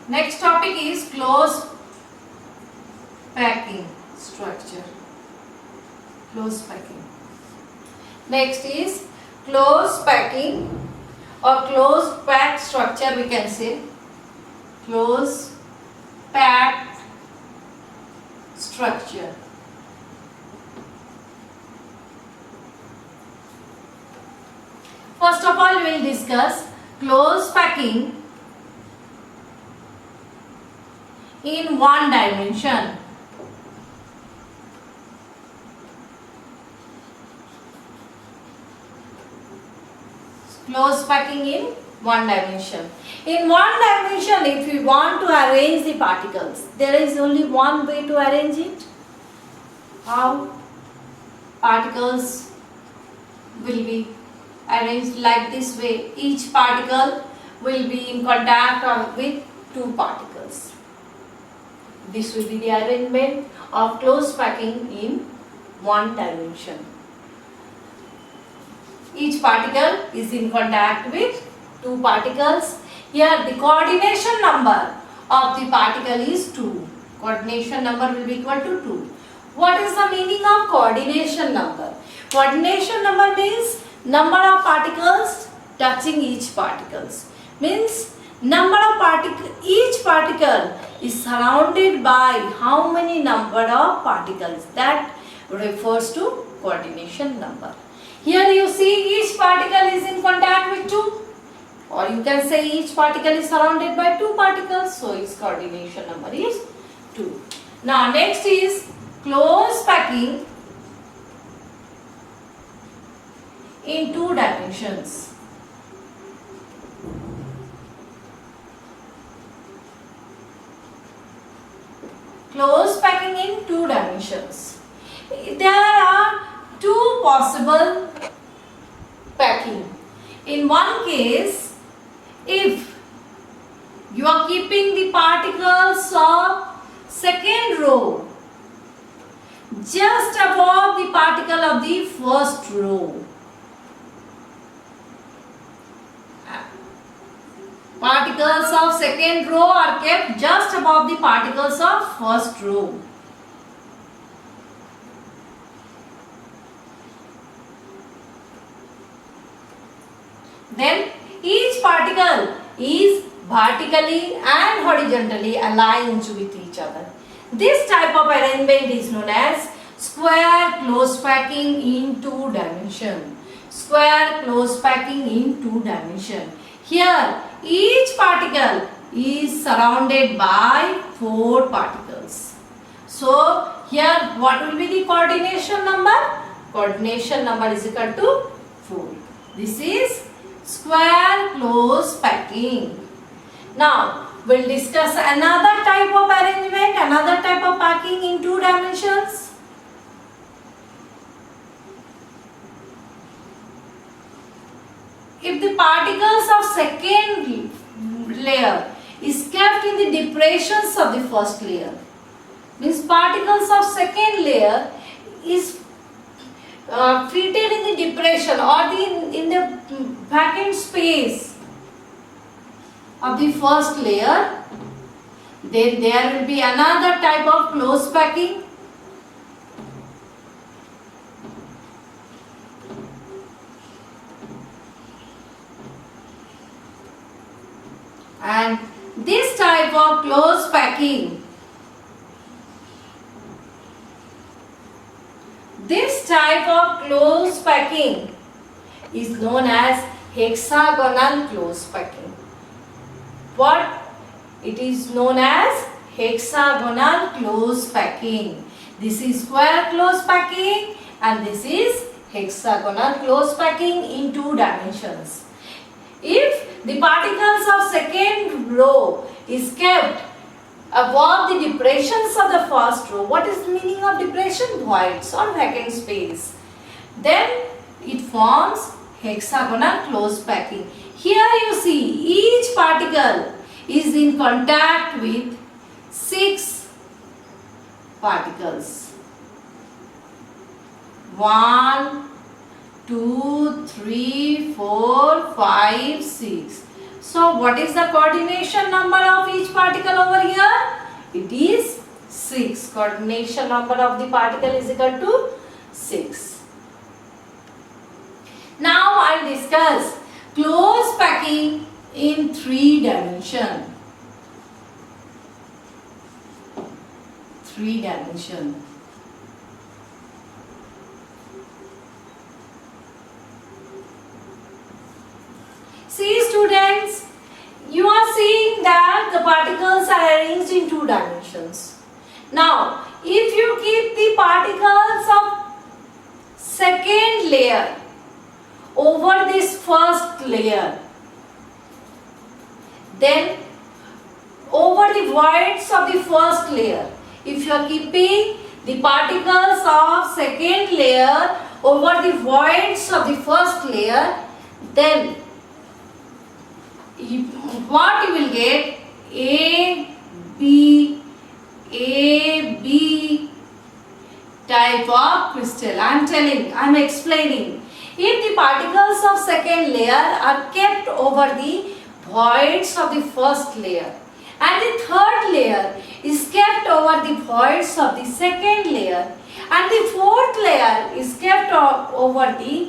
Next topic is close packing structure. Close packing. Next is close packing or close packed structure, we can say. Close packed structure. First of all, we will discuss close packing in one dimension. Close packing in one dimension. In one dimension, if we want to arrange the particles, there is only one way to arrange it. How? Particles will be arranged like this way. Each particle will be in contact with two particles. This will be the arrangement of close packing in one dimension. Each particle is in contact with two particles. Here the coordination number of the particle is 2. Coordination number will be equal to 2. What is the meaning of coordination number? Coordination number means number of particles touching each particles. Means number of each particle is surrounded by how many number of particles. That refers to coordination number. Here you see each particle is in contact with 2, or you can say each particle is surrounded by 2 particles, so its coordination number is 2. Now next is close packing in 2 dimensions. Close packing in 2 dimensions. There are 2 possible packing. In one case, if you are keeping the particles of second row just above the particle of the first row. Particles of second row are kept just above the particles of first row. Then each particle is vertically and horizontally aligned with each other. This type of arrangement is known as square close packing in 2 dimension. Square close packing in 2 dimension. Here each particle is surrounded by 4 particles. So here what will be the coordination number? Coordination number is equal to 4. This is square close packing. Now we'll discuss another type of arrangement, another type of packing in 2 dimensions. If the particles of second layer is kept in the depressions of the first layer, means particles of second layer is treated in the depression or in the vacant space of the first layer, then there will be another type of close packing. And this type of close packing, is known as hexagonal close packing. What? It is known as hexagonal close packing. This is square close packing and this is hexagonal close packing in 2 dimensions. If the particles of second row is kept above the depressions of the first row, what is the meaning of depression? Voids or vacant space. Then it forms hexagonal close packing. Here you see each particle is in contact with 6 particles. 1, 2, 3, 4, 5, 6. So what is the coordination number of each particle? particle over here? It is 6. Coordination number of the particle is equal to 6. Now I will discuss close packing in 3 dimension. 3 dimension. See students, you are seeing that the particles are arranged in 2 dimensions. Now, if you keep the particles of second layer over this first layer, then over the voids of the first layer, if you are keeping the particles of second layer over the voids of the first layer, then what you will get? A, B type of crystal. I am telling, I am explaining. If the particles of second layer are kept over the voids of the first layer and the third layer is kept over the voids of the second layer and the fourth layer is kept over the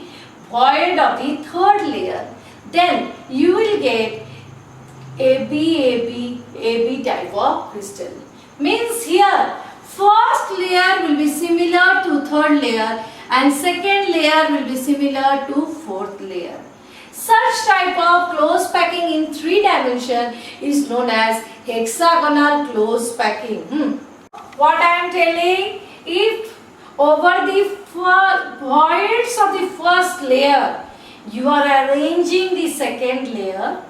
void of the third layer, then you will get AB type of crystal. Means here first layer will be similar to third layer and second layer will be similar to fourth layer. Such type of close packing in 3 dimension is known as hexagonal close packing. What I am telling, if over the voids of the first layer you are arranging the second layer,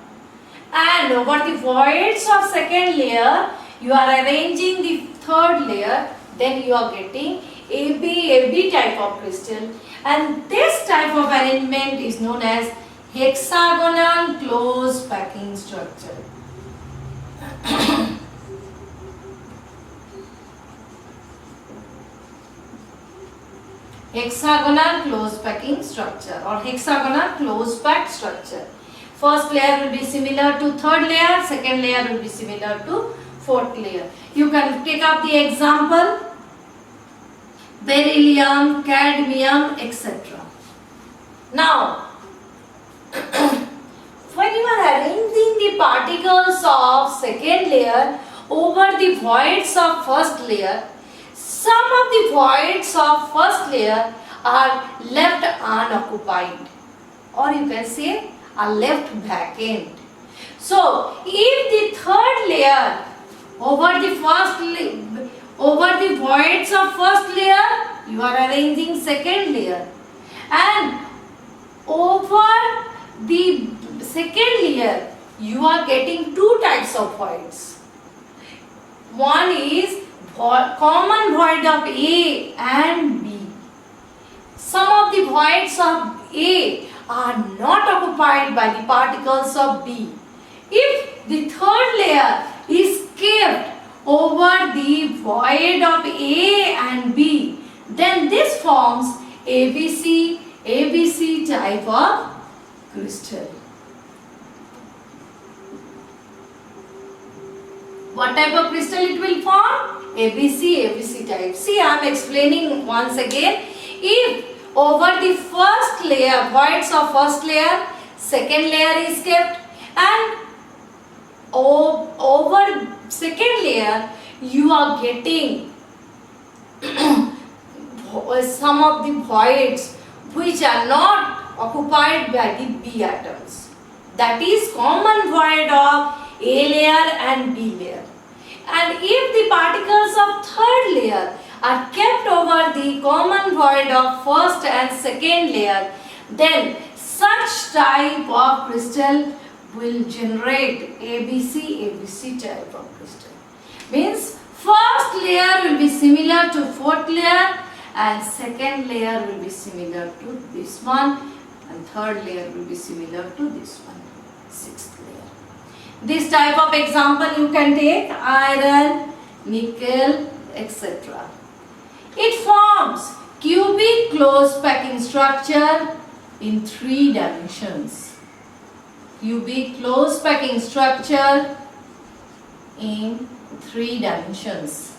and over the voids of second layer you are arranging the third layer, then you are getting AB type of crystal, and this type of arrangement is known as hexagonal close packing structure. Hexagonal close packing structure or hexagonal close packed structure. First layer will be similar to third layer, second layer will be similar to fourth layer. You can take up the example: beryllium, cadmium, etc. Now, when you are arranging the particles of second layer over the voids of first layer, some of the voids of first layer are left unoccupied, or you can say are left vacant. So, if the third layer over the voids of first layer, you are arranging second layer, and over the second layer you are getting 2 types of voids. One is common void of A and B. Some of the voids of A are not occupied by the particles of B. If the third layer is kept over the void of A and B, then this forms ABC type of crystal. What type of crystal it will form? ABC type. See, I am explaining once again. If over the first layer, voids of first layer, second layer is kept, and over second layer you are getting some of the voids which are not occupied by the B atoms. That is common void of A layer and B layer. And if the particles of third layer are kept over the common void of first and second layer, then such type of crystal will generate ABC type of crystal. Means first layer will be similar to fourth layer, and second layer will be similar to this one, and third layer will be similar to this one, sixth layer. This type of example you can take iron, nickel, etc. It forms cubic close packing structure in 3 dimensions. Cubic close packing structure in 3 dimensions.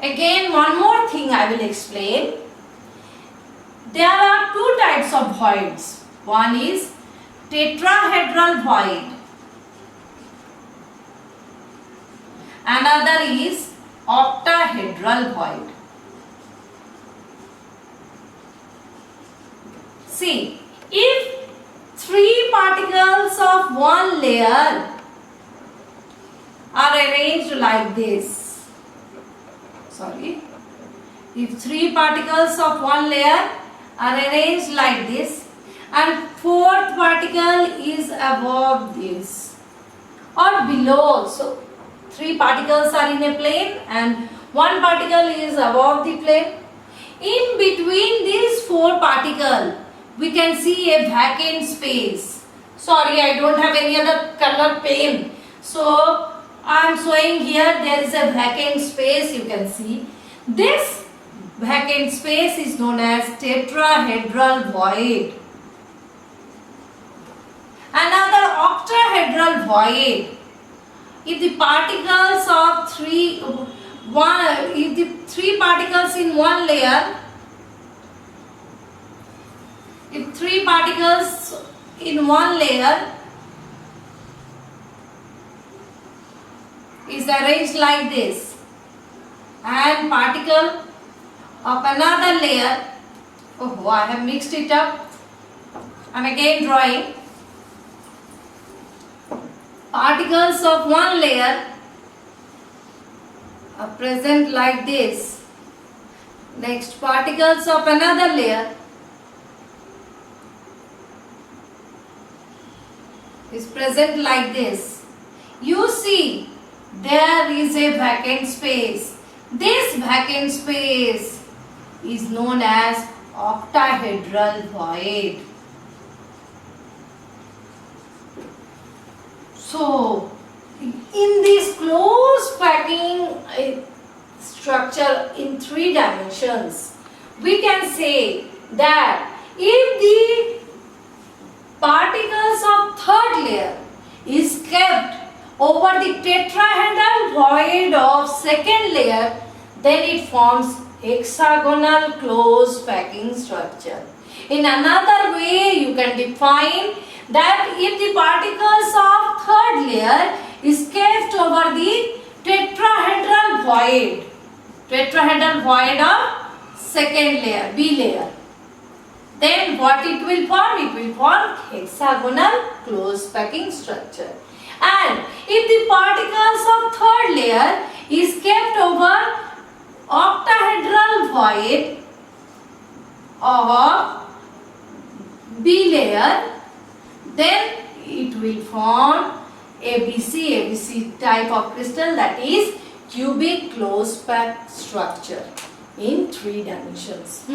Again, one more thing I will explain. There are 2 types of voids. One is tetrahedral void. Another is octahedral void. See, if 3 particles of one layer are arranged like this, if 3 particles of one layer are arranged like this and 4th particle is above this or below, so 3 particles are in a plane and 1 particle is above the plane. In between these 4 particles, we can see a vacant space. Sorry, I don't have any other color pen. So, I am showing here there is a vacant space, you can see. This vacant space is known as tetrahedral void. Another octahedral void. If the particles of 3 particles in one layer, if 3 particles in one layer is arranged like this and particle of another layer, oh, I have mixed it up. I am again drawing. Particles of one layer are present like this. Next, particles of another layer is present like this. You see, there is a vacant space. This vacant space is known as octahedral void. So, in this closed packing structure in 3 dimensions, we can say that if the particles of 3rd layer is kept over the tetrahedral void of 2nd layer, then it forms hexagonal closed packing structure. In another way, you can define that if the particles of 3rd layer is kept over the tetrahedral void of 2nd layer, B layer, then what it will form? It will form hexagonal closed packing structure. And if the particles of 3rd layer is kept over octahedral void of B layer, then it will form ABC type of crystal, that is cubic closed pack structure in 3 dimensions.